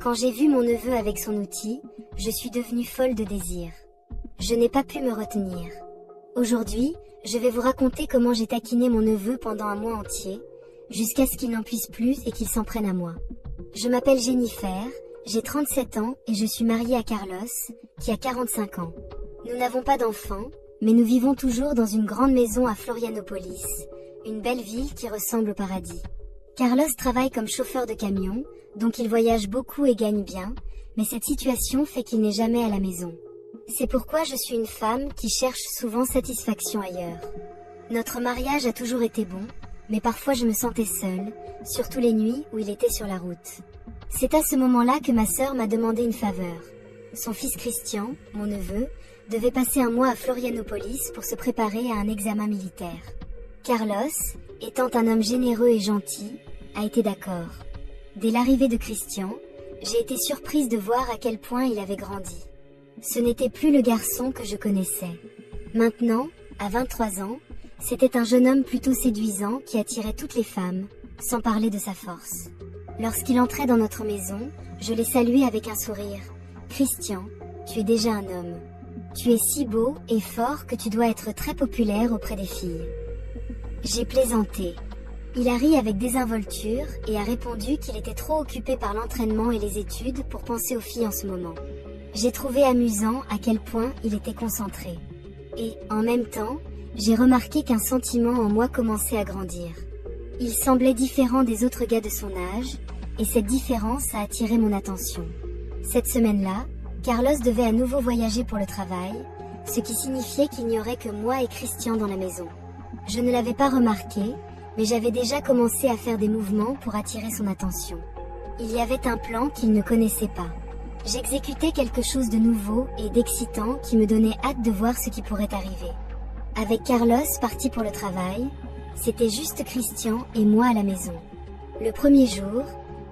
Quand j'ai vu mon neveu avec son outil, je suis devenue folle de désir. Je n'ai pas pu me retenir. Aujourd'hui, je vais vous raconter comment j'ai taquiné mon neveu pendant un mois entier, jusqu'à ce qu'il n'en puisse plus et qu'il s'en prenne à moi. Je m'appelle Jennifer, j'ai 37 ans et je suis mariée à Carlos, qui a 45 ans. Nous n'avons pas d'enfants, mais nous vivons toujours dans une grande maison à Florianopolis, une belle ville qui ressemble au paradis. Carlos travaille comme chauffeur de camion, donc il voyage beaucoup et gagne bien, mais cette situation fait qu'il n'est jamais à la maison. C'est pourquoi je suis une femme qui cherche souvent satisfaction ailleurs. Notre mariage a toujours été bon, mais parfois je me sentais seule, surtout les nuits où il était sur la route. C'est à ce moment-là que ma sœur m'a demandé une faveur. Son fils Christian, mon neveu, devait passer un mois à Florianopolis pour se préparer à un examen militaire. Carlos, étant un homme généreux et gentil, a été d'accord. Dès l'arrivée de Christian, j'ai été surprise de voir à quel point il avait grandi. Ce n'était plus le garçon que je connaissais. Maintenant, à 23 ans, c'était un jeune homme plutôt séduisant qui attirait toutes les femmes, sans parler de sa force. Lorsqu'il entrait dans notre maison, je l'ai salué avec un sourire. « Christian, tu es déjà un homme. Tu es si beau et fort que tu dois être très populaire auprès des filles. » J'ai plaisanté. Il a ri avec désinvolture et a répondu qu'il était trop occupé par l'entraînement et les études pour penser aux filles en ce moment. J'ai trouvé amusant à quel point il était concentré. Et, en même temps, j'ai remarqué qu'un sentiment en moi commençait à grandir. Il semblait différent des autres gars de son âge, et cette différence a attiré mon attention. Cette semaine-là, Carlos devait à nouveau voyager pour le travail, ce qui signifiait qu'il n'y aurait que moi et Christian dans la maison. Je ne l'avais pas remarqué, mais j'avais déjà commencé à faire des mouvements pour attirer son attention. Il y avait un plan qu'il ne connaissait pas. J'exécutais quelque chose de nouveau et d'excitant qui me donnait hâte de voir ce qui pourrait arriver. Avec Carlos parti pour le travail, c'était juste Christian et moi à la maison. Le premier jour,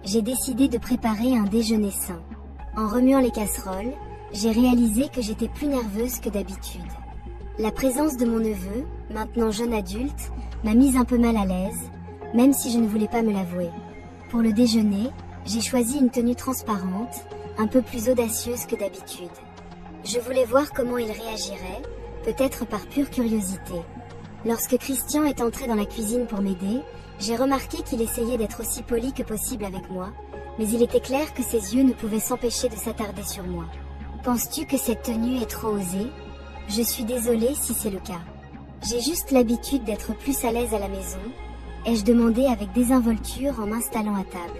j'ai décidé de préparer un déjeuner sain. En remuant les casseroles, j'ai réalisé que j'étais plus nerveuse que d'habitude. La présence de mon neveu, maintenant jeune adulte, m'a mise un peu mal à l'aise, même si je ne voulais pas me l'avouer. Pour le déjeuner, j'ai choisi une tenue transparente, un peu plus audacieuse que d'habitude. Je voulais voir comment il réagirait, peut-être par pure curiosité. Lorsque Christian est entré dans la cuisine pour m'aider, j'ai remarqué qu'il essayait d'être aussi poli que possible avec moi, mais il était clair que ses yeux ne pouvaient s'empêcher de s'attarder sur moi. « Penses-tu que cette tenue est trop osée ? Je suis désolée si c'est le cas. J'ai juste l'habitude d'être plus à l'aise à la maison, » ai-je demandé avec désinvolture en m'installant à table.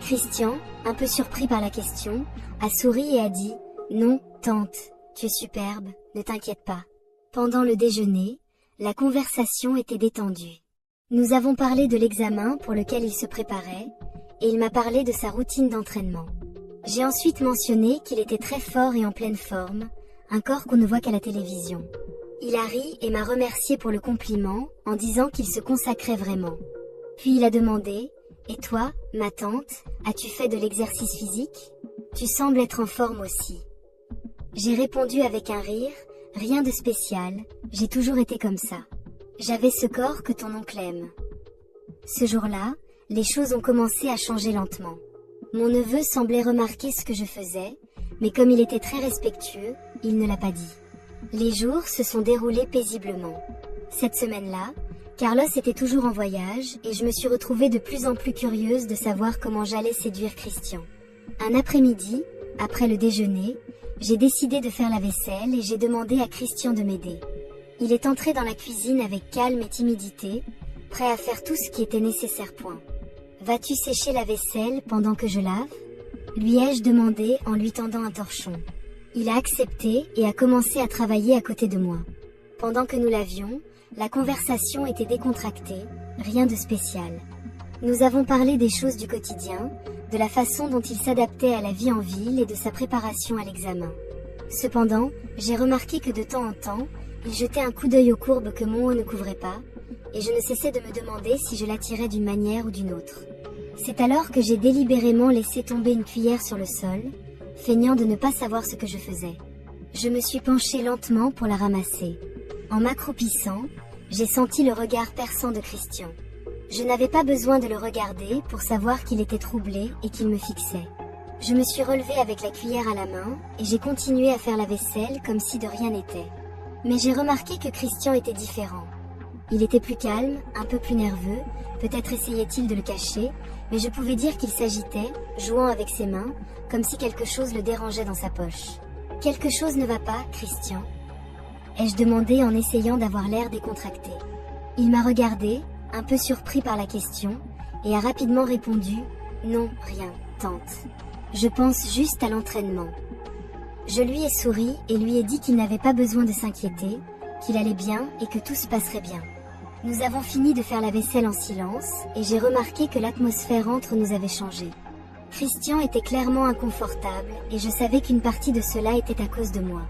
Christian, un peu surpris par la question, a souri et a dit « Non, tante, tu es superbe, ne t'inquiète pas. » Pendant le déjeuner, la conversation était détendue. Nous avons parlé de l'examen pour lequel il se préparait, et il m'a parlé de sa routine d'entraînement. J'ai ensuite mentionné qu'il était très fort et en pleine forme, un corps qu'on ne voit qu'à la télévision. Il a ri et m'a remercié pour le compliment en disant qu'il se consacrait vraiment. Puis il a demandé « Et toi, ma tante, as-tu fait de l'exercice physique ? Tu sembles être en forme aussi. » J'ai répondu avec un rire « Rien de spécial, j'ai toujours été comme ça. J'avais ce corps que ton oncle aime. » Ce jour-là, les choses ont commencé à changer lentement. Mon neveu semblait remarquer ce que je faisais, mais comme il était très respectueux, il ne l'a pas dit. Les jours se sont déroulés paisiblement. Cette semaine-là, Carlos était toujours en voyage et je me suis retrouvée de plus en plus curieuse de savoir comment j'allais séduire Christian. Un après-midi, après le déjeuner, j'ai décidé de faire la vaisselle et j'ai demandé à Christian de m'aider. Il est entré dans la cuisine avec calme et timidité, prêt à faire tout ce qui était nécessaire. Vas-tu sécher la vaisselle pendant que je lave ? Lui ai-je demandé en lui tendant un torchon. Il a accepté et a commencé à travailler à côté de moi. Pendant que nous lavions, la conversation était décontractée, rien de spécial. Nous avons parlé des choses du quotidien, de la façon dont il s'adaptait à la vie en ville et de sa préparation à l'examen. Cependant, j'ai remarqué que de temps en temps, il jetait un coup d'œil aux courbes que mon haut ne couvrait pas, et je ne cessais de me demander si je l'attirais d'une manière ou d'une autre. C'est alors que j'ai délibérément laissé tomber une cuillère sur le sol, feignant de ne pas savoir ce que je faisais. Je me suis penchée lentement pour la ramasser. En m'accroupissant, j'ai senti le regard perçant de Christian. Je n'avais pas besoin de le regarder pour savoir qu'il était troublé et qu'il me fixait. Je me suis relevée avec la cuillère à la main, et j'ai continué à faire la vaisselle comme si de rien n'était. Mais j'ai remarqué que Christian était différent. Il était plus calme, un peu plus nerveux, peut-être essayait-il de le cacher, mais je pouvais dire qu'il s'agitait, jouant avec ses mains, comme si quelque chose le dérangeait dans sa poche. « Quelque chose ne va pas, Christian ?» ai-je demandé en essayant d'avoir l'air décontracté. Il m'a regardé, un peu surpris par la question, et a rapidement répondu « Non, rien, tante. Je pense juste à l'entraînement. » Je lui ai souri et lui ai dit qu'il n'avait pas besoin de s'inquiéter, qu'il allait bien et que tout se passerait bien. Nous avons fini de faire la vaisselle en silence, et j'ai remarqué que l'atmosphère entre nous avait changé. Christian était clairement inconfortable, et je savais qu'une partie de cela était à cause de moi.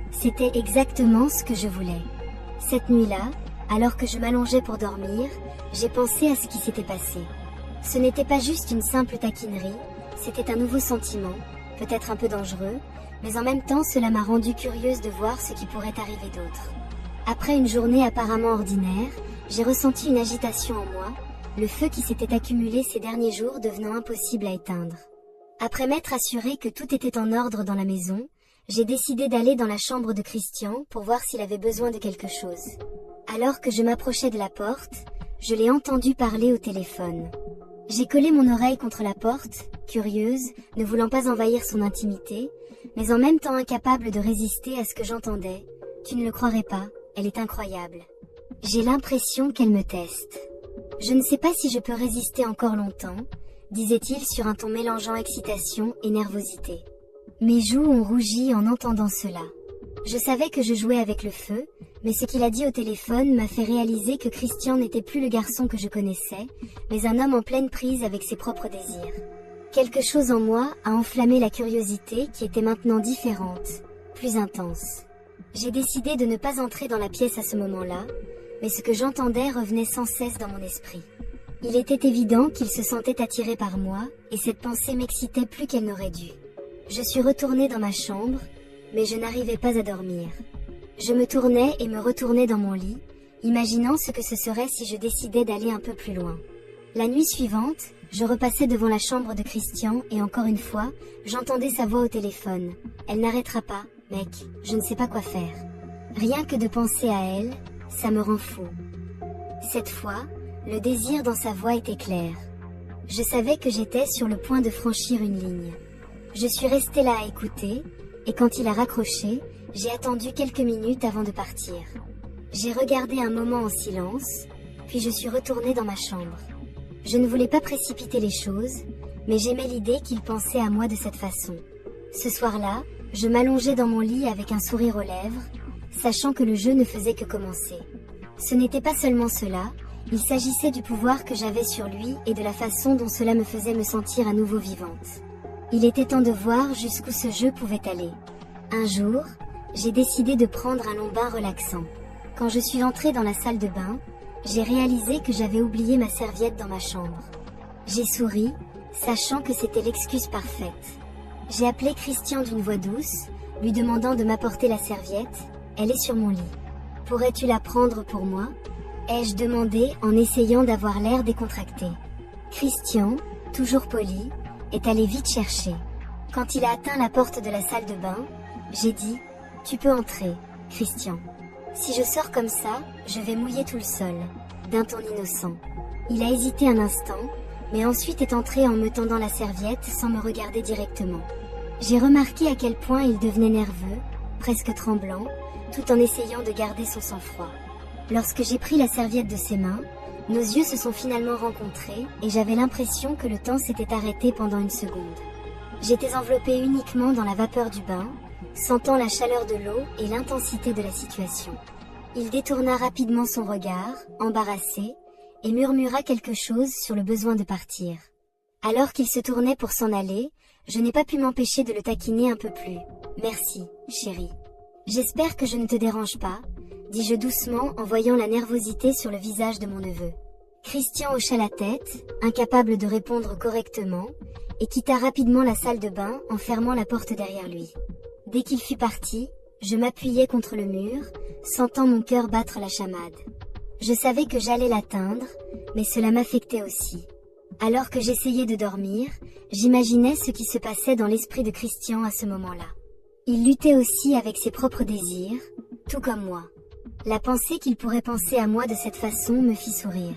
C'était exactement ce que je voulais. Cette nuit-là, alors que je m'allongeais pour dormir, j'ai pensé à ce qui s'était passé. Ce n'était pas juste une simple taquinerie, c'était un nouveau sentiment, peut-être un peu dangereux, mais en même temps cela m'a rendue curieuse de voir ce qui pourrait arriver d'autre. Après une journée apparemment ordinaire, j'ai ressenti une agitation en moi, le feu qui s'était accumulé ces derniers jours devenant impossible à éteindre. Après m'être assuré que tout était en ordre dans la maison, j'ai décidé d'aller dans la chambre de Christian pour voir s'il avait besoin de quelque chose. Alors que je m'approchais de la porte, je l'ai entendu parler au téléphone. J'ai collé mon oreille contre la porte, curieuse, ne voulant pas envahir son intimité, mais en même temps incapable de résister à ce que j'entendais. Tu ne le croirais pas, elle est incroyable. J'ai l'impression qu'elle me teste. Je ne sais pas si je peux résister encore longtemps, disait-il sur un ton mélangeant excitation et nervosité. Mes joues ont rougi en entendant cela. Je savais que je jouais avec le feu, mais ce qu'il a dit au téléphone m'a fait réaliser que Christian n'était plus le garçon que je connaissais, mais un homme en pleine prise avec ses propres désirs. Quelque chose en moi a enflammé la curiosité qui était maintenant différente, plus intense. J'ai décidé de ne pas entrer dans la pièce à ce moment-là, mais ce que j'entendais revenait sans cesse dans mon esprit. Il était évident qu'il se sentait attiré par moi, et cette pensée m'excitait plus qu'elle n'aurait dû. Je suis retournée dans ma chambre, mais je n'arrivais pas à dormir. Je me tournais et me retournais dans mon lit, imaginant ce que ce serait si je décidais d'aller un peu plus loin. La nuit suivante, je repassais devant la chambre de Christian et encore une fois, j'entendais sa voix au téléphone. Elle n'arrêtera pas, mec, je ne sais pas quoi faire. Rien que de penser à elle, ça me rend fou. Cette fois, le désir dans sa voix était clair. Je savais que j'étais sur le point de franchir une ligne. Je suis restée là à écouter, et quand il a raccroché, j'ai attendu quelques minutes avant de partir. J'ai regardé un moment en silence, puis je suis retournée dans ma chambre. Je ne voulais pas précipiter les choses, mais j'aimais l'idée qu'il pensait à moi de cette façon. Ce soir-là, je m'allongeais dans mon lit avec un sourire aux lèvres, sachant que le jeu ne faisait que commencer. Ce n'était pas seulement cela, il s'agissait du pouvoir que j'avais sur lui et de la façon dont cela me faisait me sentir à nouveau vivante. Il était temps de voir jusqu'où ce jeu pouvait aller. Un jour, j'ai décidé de prendre un long bain relaxant. Quand je suis entrée dans la salle de bain, j'ai réalisé que j'avais oublié ma serviette dans ma chambre. J'ai souri, sachant que c'était l'excuse parfaite. J'ai appelé Christian d'une voix douce, lui demandant de m'apporter la serviette. Elle est sur mon lit. Pourrais-tu la prendre pour moi ? Ai-je demandé en essayant d'avoir l'air décontracté. Christian, toujours poli, est allé vite chercher. Quand il a atteint la porte de la salle de bain, j'ai dit « Tu peux entrer, Christian. Si je sors comme ça, je vais mouiller tout le sol », d'un ton innocent. Il a hésité un instant, mais ensuite est entré en me tendant la serviette sans me regarder directement. J'ai remarqué à quel point il devenait nerveux, presque tremblant, tout en essayant de garder son sang-froid. Lorsque j'ai pris la serviette de ses mains, nos yeux se sont finalement rencontrés et j'avais l'impression que le temps s'était arrêté pendant une seconde. J'étais enveloppée uniquement dans la vapeur du bain, sentant la chaleur de l'eau et l'intensité de la situation. Il détourna rapidement son regard, embarrassé, et murmura quelque chose sur le besoin de partir. Alors qu'il se tournait pour s'en aller, je n'ai pas pu m'empêcher de le taquiner un peu plus. « Merci, chérie. J'espère que je ne te dérange pas », dis-je doucement en voyant la nervosité sur le visage de mon neveu. Christian hocha la tête, incapable de répondre correctement, et quitta rapidement la salle de bain en fermant la porte derrière lui. Dès qu'il fut parti, je m'appuyais contre le mur, sentant mon cœur battre la chamade. Je savais que j'allais l'atteindre, mais cela m'affectait aussi. Alors que j'essayais de dormir, j'imaginais ce qui se passait dans l'esprit de Christian à ce moment-là. Il luttait aussi avec ses propres désirs, tout comme moi. La pensée qu'il pourrait penser à moi de cette façon me fit sourire.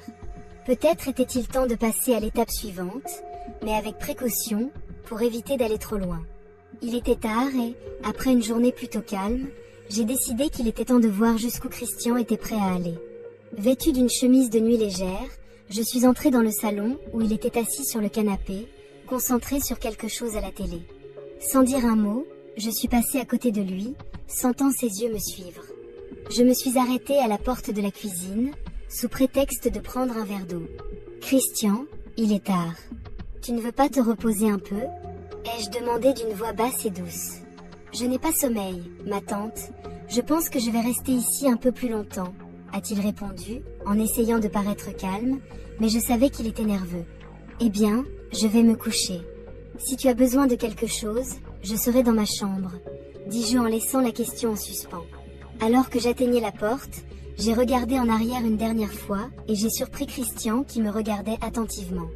Peut-être était-il temps de passer à l'étape suivante, mais avec précaution, pour éviter d'aller trop loin. Il était tard et, après une journée plutôt calme, j'ai décidé qu'il était temps de voir jusqu'où Christian était prêt à aller. Vêtu d'une chemise de nuit légère, je suis entrée dans le salon où il était assis sur le canapé, concentré sur quelque chose à la télé. Sans dire un mot, je suis passée à côté de lui, sentant ses yeux me suivre. Je me suis arrêtée à la porte de la cuisine, sous prétexte de prendre un verre d'eau. « Christian, il est tard. Tu ne veux pas te reposer un peu ?» ai-je demandé d'une voix basse et douce. « Je n'ai pas sommeil, ma tante. Je pense que je vais rester ici un peu plus longtemps, » a-t-il répondu, en essayant de paraître calme, mais je savais qu'il était nerveux. « Eh bien, je vais me coucher. Si tu as besoin de quelque chose, je serai dans ma chambre, » dis-je en laissant la question en suspens. Alors que j'atteignais la porte, j'ai regardé en arrière une dernière fois et j'ai surpris Christian qui me regardait attentivement.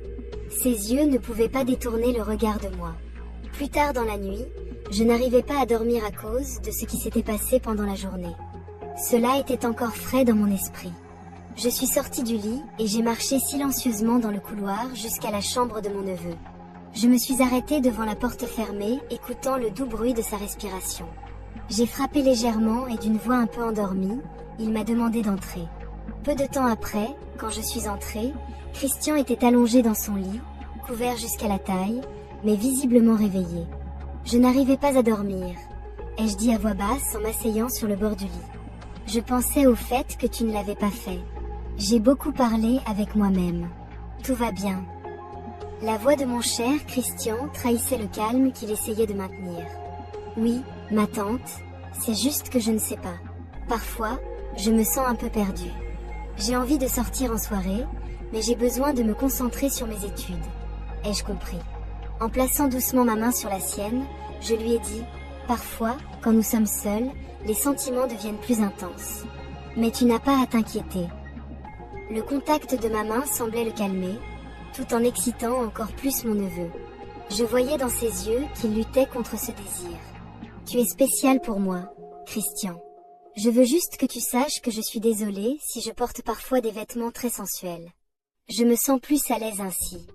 Ses yeux ne pouvaient pas détourner le regard de moi. Plus tard dans la nuit, je n'arrivais pas à dormir à cause de ce qui s'était passé pendant la journée. Cela était encore frais dans mon esprit. Je suis sortie du lit et j'ai marché silencieusement dans le couloir jusqu'à la chambre de mon neveu. Je me suis arrêtée devant la porte fermée, écoutant le doux bruit de sa respiration. J'ai frappé légèrement et d'une voix un peu endormie, il m'a demandé d'entrer. Peu de temps après, quand je suis entrée, Christian était allongé dans son lit, couvert jusqu'à la taille, mais visiblement réveillé. Je n'arrivais pas à dormir, ai-je dit à voix basse en m'asseyant sur le bord du lit. Je pensais au fait que tu ne l'avais pas fait. J'ai beaucoup parlé avec moi-même. Tout va bien. La voix de mon cher Christian trahissait le calme qu'il essayait de maintenir. Oui, ma tante, c'est juste que je ne sais pas. Parfois, je me sens un peu perdue. J'ai envie de sortir en soirée, mais j'ai besoin de me concentrer sur mes études. Ai-je compris? En plaçant doucement ma main sur la sienne, je lui ai dit « Parfois, quand nous sommes seuls, les sentiments deviennent plus intenses. Mais tu n'as pas à t'inquiéter. » Le contact de ma main semblait le calmer, tout en excitant encore plus mon neveu. Je voyais dans ses yeux qu'il luttait contre ce désir. « Tu es spécial pour moi, Christian. Je veux juste que tu saches que je suis désolée si je porte parfois des vêtements très sensuels. Je me sens plus à l'aise ainsi.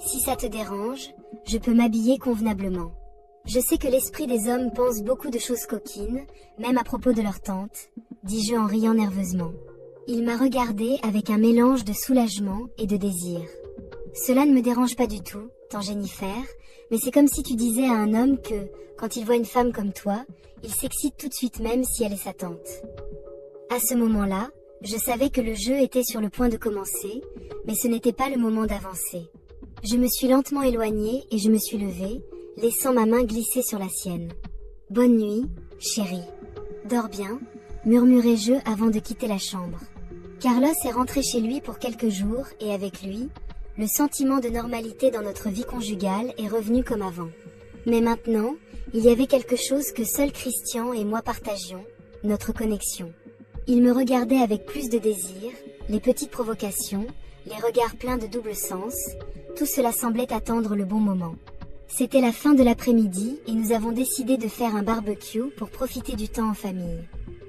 Si ça te dérange, je peux m'habiller convenablement. Je sais que l'esprit des hommes pense beaucoup de choses coquines, même à propos de leur tante, dis-je en riant nerveusement. Il m'a regardé avec un mélange de soulagement et de désir. Cela ne me dérange pas du tout, tant Jennifer, mais c'est comme si tu disais à un homme que, quand il voit une femme comme toi, il s'excite tout de suite même si elle est sa tante. À ce moment-là, je savais que le jeu était sur le point de commencer, mais ce n'était pas le moment d'avancer. Je me suis lentement éloignée et je me suis levée, laissant ma main glisser sur la sienne. « Bonne nuit, chérie. Dors bien » murmurai-je avant de quitter la chambre. Carlos est rentré chez lui pour quelques jours et avec lui, le sentiment de normalité dans notre vie conjugale est revenu comme avant. Mais maintenant, il y avait quelque chose que seul Christian et moi partagions, notre connexion. Il me regardait avec plus de désir, les petites provocations, les regards pleins de double sens, tout cela semblait attendre le bon moment. C'était la fin de l'après-midi et nous avons décidé de faire un barbecue pour profiter du temps en famille.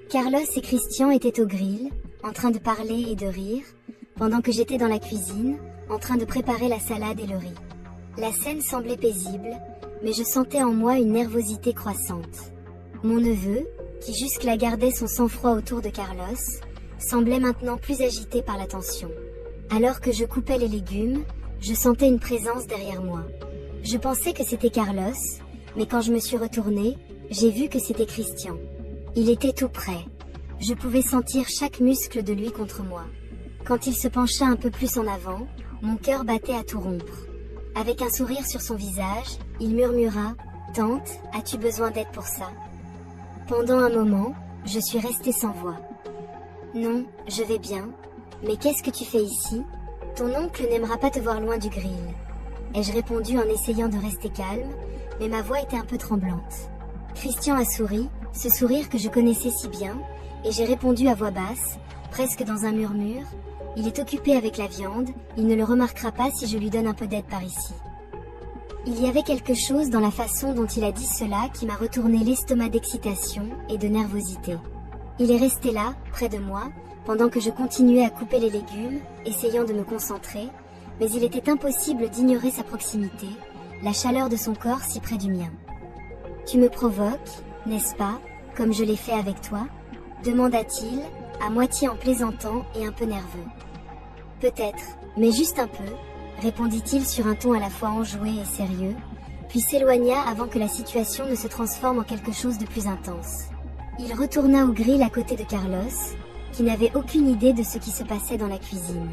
Carlos et Christian étaient au grill, en train de parler et de rire, pendant que j'étais dans la cuisine, en train de préparer la salade et le riz. La scène semblait paisible, mais je sentais en moi une nervosité croissante. Mon neveu, qui jusque-là gardait son sang-froid autour de Carlos, semblait maintenant plus agité par la tension. Alors que je coupais les légumes, je sentais une présence derrière moi. Je pensais que c'était Carlos, mais quand je me suis retournée, j'ai vu que c'était Christian. Il était tout près. Je pouvais sentir chaque muscle de lui contre moi. Quand il se pencha un peu plus en avant, mon cœur battait à tout rompre. Avec un sourire sur son visage, il murmura « Tante, as-tu besoin d'aide pour ça ?» Pendant un moment, je suis restée sans voix. « Non, je vais bien. Mais qu'est-ce que tu fais ici? Ton oncle n'aimera pas te voir loin du grill. » ai-je répondu en essayant de rester calme, mais ma voix était un peu tremblante. Christian a souri, ce sourire que je connaissais si bien, et j'ai répondu à voix basse, presque dans un murmure, « Il est occupé avec la viande, il ne le remarquera pas si je lui donne un peu d'aide par ici. Il y avait quelque chose dans la façon dont il a dit cela qui m'a retourné l'estomac d'excitation et de nervosité. Il est resté là, près de moi, pendant que je continuais à couper les légumes, essayant de me concentrer, mais il était impossible d'ignorer sa proximité, la chaleur de son corps si près du mien. « Tu me provoques, n'est-ce pas, comme je l'ai fait avec toi ?» demanda-t-il, à moitié en plaisantant et un peu nerveux. « Peut-être, mais juste un peu, » répondit-il sur un ton à la fois enjoué et sérieux, puis s'éloigna avant que la situation ne se transforme en quelque chose de plus intense. Il retourna au grill à côté de Carlos, qui n'avait aucune idée de ce qui se passait dans la cuisine.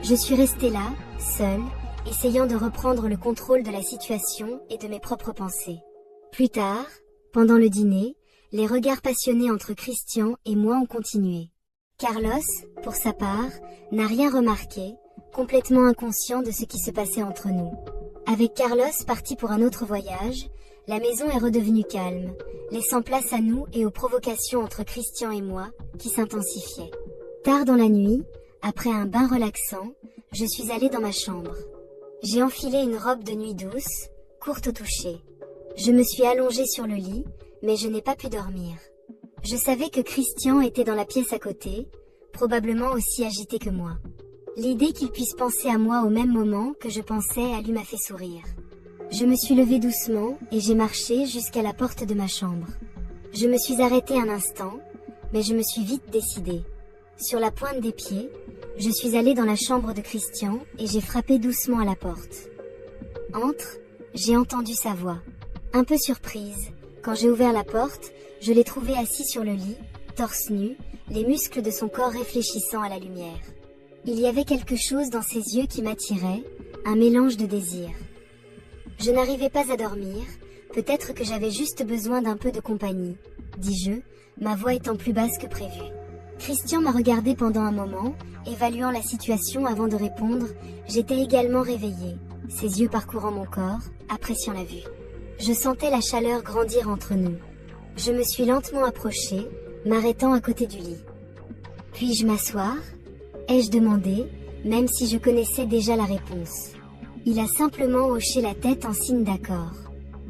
Je suis restée là, seule, essayant de reprendre le contrôle de la situation et de mes propres pensées. Plus tard, pendant le dîner, les regards passionnés entre Christian et moi ont continué. Carlos, pour sa part, n'a rien remarqué, complètement inconscient de ce qui se passait entre nous. Avec Carlos parti pour un autre voyage, la maison est redevenue calme, laissant place à nous et aux provocations entre Christian et moi, qui s'intensifiaient. Tard dans la nuit, après un bain relaxant, je suis allée dans ma chambre. J'ai enfilé une robe de nuit douce, courte au toucher. Je me suis allongée sur le lit, mais je n'ai pas pu dormir. Je savais que Christian était dans la pièce à côté, probablement aussi agité que moi. L'idée qu'il puisse penser à moi au même moment que je pensais à lui m'a fait sourire. Je me suis levée doucement et j'ai marché jusqu'à la porte de ma chambre. Je me suis arrêtée un instant, mais je me suis vite décidée. Sur la pointe des pieds, je suis allée dans la chambre de Christian et j'ai frappé doucement à la porte. « Entre !» j'ai entendu sa voix. Un peu surprise, quand j'ai ouvert la porte, je l'ai trouvé assis sur le lit, torse nu, les muscles de son corps réfléchissant à la lumière. Il y avait quelque chose dans ses yeux qui m'attirait, un mélange de désir. Je n'arrivais pas à dormir, peut-être que j'avais juste besoin d'un peu de compagnie, dis-je, ma voix étant plus basse que prévu. Christian m'a regardé pendant un moment, évaluant la situation avant de répondre. J'étais également réveillée, ses yeux parcourant mon corps, appréciant la vue. Je sentais la chaleur grandir entre nous. Je me suis lentement approchée, m'arrêtant à côté du lit. « Puis-je m'asseoir ?» ai-je demandé, même si je connaissais déjà la réponse. Il a simplement hoché la tête en signe d'accord.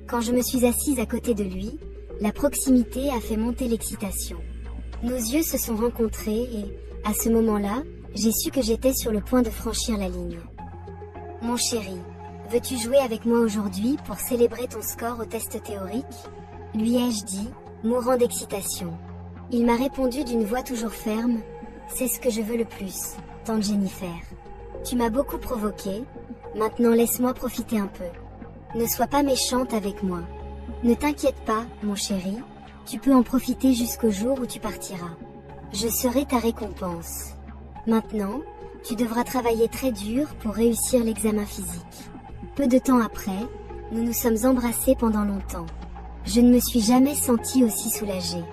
Quand je me suis assise à côté de lui, la proximité a fait monter l'excitation. Nos yeux se sont rencontrés et, à ce moment-là, j'ai su que j'étais sur le point de franchir la ligne. « Mon chéri, veux-tu jouer avec moi aujourd'hui pour célébrer ton score au test théorique ?» lui ai-je dit, mourant d'excitation. Il m'a répondu d'une voix toujours ferme. « C'est ce que je veux le plus, tante Jennifer. Tu m'as beaucoup provoqué, maintenant laisse-moi profiter un peu. Ne sois pas méchante avec moi. Ne t'inquiète pas, mon chéri, tu peux en profiter jusqu'au jour où tu partiras. Je serai ta récompense. Maintenant, tu devras travailler très dur pour réussir l'examen physique. » Peu de temps après, nous nous sommes embrassés pendant longtemps. Je ne me suis jamais sentie aussi soulagée.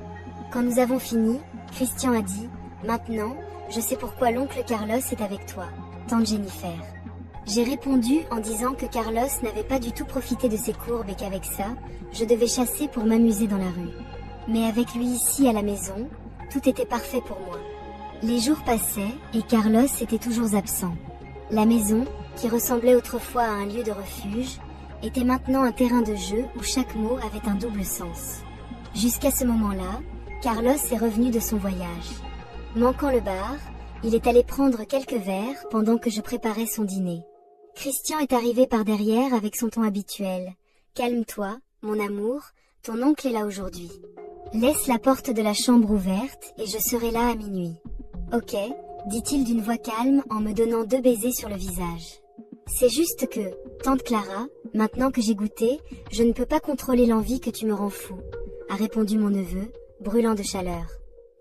Quand nous avons fini, Christian a dit « Maintenant, je sais pourquoi l'oncle Carlos est avec toi, tante Jennifer. » J'ai répondu en disant que Carlos n'avait pas du tout profité de ses courbes et qu'avec ça, je devais chasser pour m'amuser dans la rue. Mais avec lui ici à la maison, tout était parfait pour moi. Les jours passaient et Carlos était toujours absent. La maison, qui ressemblait autrefois à un lieu de refuge, était maintenant un terrain de jeu où chaque mot avait un double sens. Jusqu'à ce moment-là, Carlos est revenu de son voyage. Manquant le bar, il est allé prendre quelques verres pendant que je préparais son dîner. Christian est arrivé par derrière avec son ton habituel. « Calme-toi, mon amour, ton oncle est là aujourd'hui. Laisse la porte de la chambre ouverte et je serai là à minuit. »« Ok, » dit-il d'une voix calme en me donnant 2 baisers sur le visage. « C'est juste que, tante Clara, maintenant que j'ai goûté, je ne peux pas contrôler l'envie que tu me rends fou, » a répondu mon neveu, brûlant de chaleur.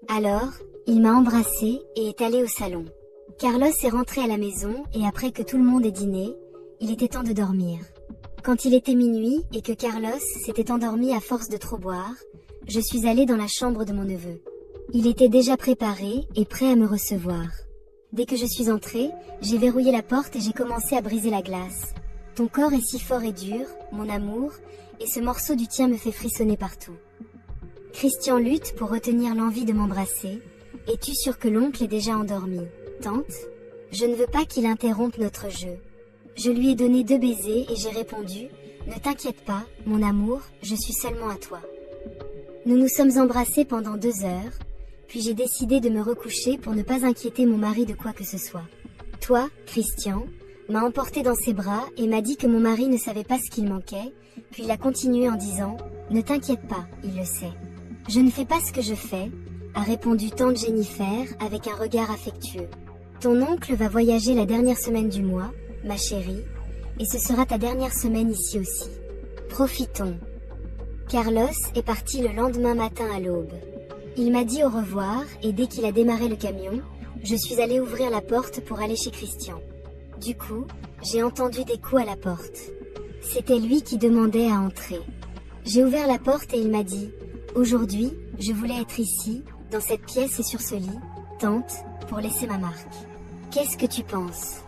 Alors, il m'a embrassée et est allé au salon. Carlos est rentré à la maison et après que tout le monde ait dîné, il était temps de dormir. Quand il était minuit et que Carlos s'était endormi à force de trop boire, je suis allée dans la chambre de mon neveu. Il était déjà préparé et prêt à me recevoir. Dès que je suis entrée, j'ai verrouillé la porte et j'ai commencé à briser la glace. Ton corps est si fort et dur, mon amour, et ce morceau du tien me fait frissonner partout. Christian lutte pour retenir l'envie de m'embrasser. Es-tu sûr que l'oncle est déjà endormi, tante ? Je ne veux pas qu'il interrompe notre jeu. Je lui ai donné 2 baisers et j'ai répondu, ne t'inquiète pas, mon amour, je suis seulement à toi. Nous nous sommes embrassés pendant 2 heures, puis j'ai décidé de me recoucher pour ne pas inquiéter mon mari de quoi que ce soit. Toi, Christian, m'a emporté dans ses bras et m'a dit que mon mari ne savait pas ce qu'il manquait, puis il a continué en disant, ne t'inquiète pas, il le sait. Je ne fais pas ce que je fais, a répondu tante Jennifer avec un regard affectueux. Ton oncle va voyager la dernière semaine du mois, ma chérie, et ce sera ta dernière semaine ici aussi. Profitons. Carlos est parti le lendemain matin à l'aube. Il m'a dit au revoir et dès qu'il a démarré le camion, je suis allée ouvrir la porte pour aller chez Christian. Du coup, j'ai entendu des coups à la porte. C'était lui qui demandait à entrer. J'ai ouvert la porte et il m'a dit « Aujourd'hui, je voulais être ici, dans cette pièce et sur ce lit, tante, pour laisser ma marque. Qu'est-ce que tu penses ?»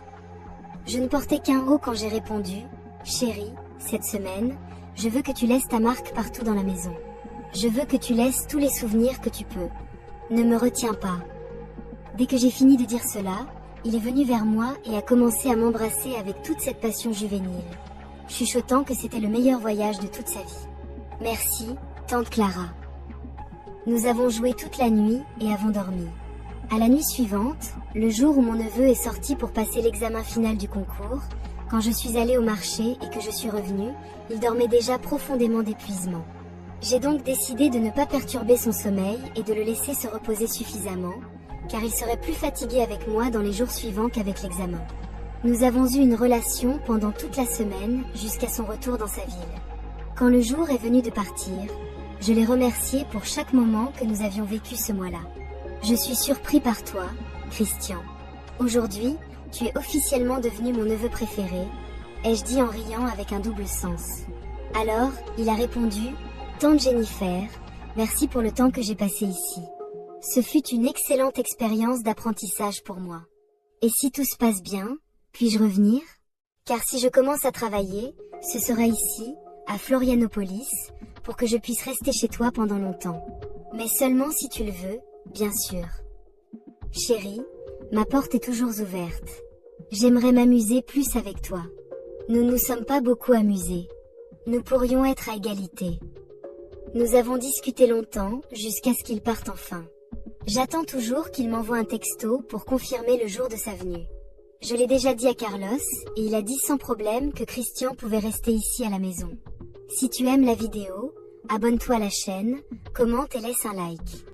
Je ne portais qu'un mot quand j'ai répondu « Chérie, cette semaine, je veux que tu laisses ta marque partout dans la maison. Je veux que tu laisses tous les souvenirs que tu peux. Ne me retiens pas. » Dès que j'ai fini de dire cela, il est venu vers moi et a commencé à m'embrasser avec toute cette passion juvénile, chuchotant que c'était le meilleur voyage de toute sa vie. Merci, tante Clara. Nous avons joué toute la nuit et avons dormi. À la nuit suivante, le jour où mon neveu est sorti pour passer l'examen final du concours, quand je suis allée au marché et que je suis revenue, il dormait déjà profondément d'épuisement. J'ai donc décidé de ne pas perturber son sommeil et de le laisser se reposer suffisamment, car il serait plus fatigué avec moi dans les jours suivants qu'avec l'examen. Nous avons eu une relation pendant toute la semaine jusqu'à son retour dans sa ville. Quand le jour est venu de partir, je l'ai remercié pour chaque moment que nous avions vécu ce mois-là. Je suis surpris par toi, Christian. Aujourd'hui, tu es officiellement devenu mon neveu préféré, ai-je dit en riant avec un double sens. Alors, il a répondu, tante Jennifer, merci pour le temps que j'ai passé ici. Ce fut une excellente expérience d'apprentissage pour moi. Et si tout se passe bien, puis-je revenir? Car si je commence à travailler, ce sera ici, à Florianopolis, pour que je puisse rester chez toi pendant longtemps. Mais seulement si tu le veux, bien sûr. Chérie, ma porte est toujours ouverte. J'aimerais m'amuser plus avec toi. Nous ne nous sommes pas beaucoup amusés. Nous pourrions être à égalité. Nous avons discuté longtemps, jusqu'à ce qu'il parte enfin. J'attends toujours qu'il m'envoie un texto pour confirmer le jour de sa venue. Je l'ai déjà dit à Carlos, et il a dit sans problème que Christian pouvait rester ici à la maison. Si tu aimes la vidéo, abonne-toi à la chaîne, commente et laisse un like.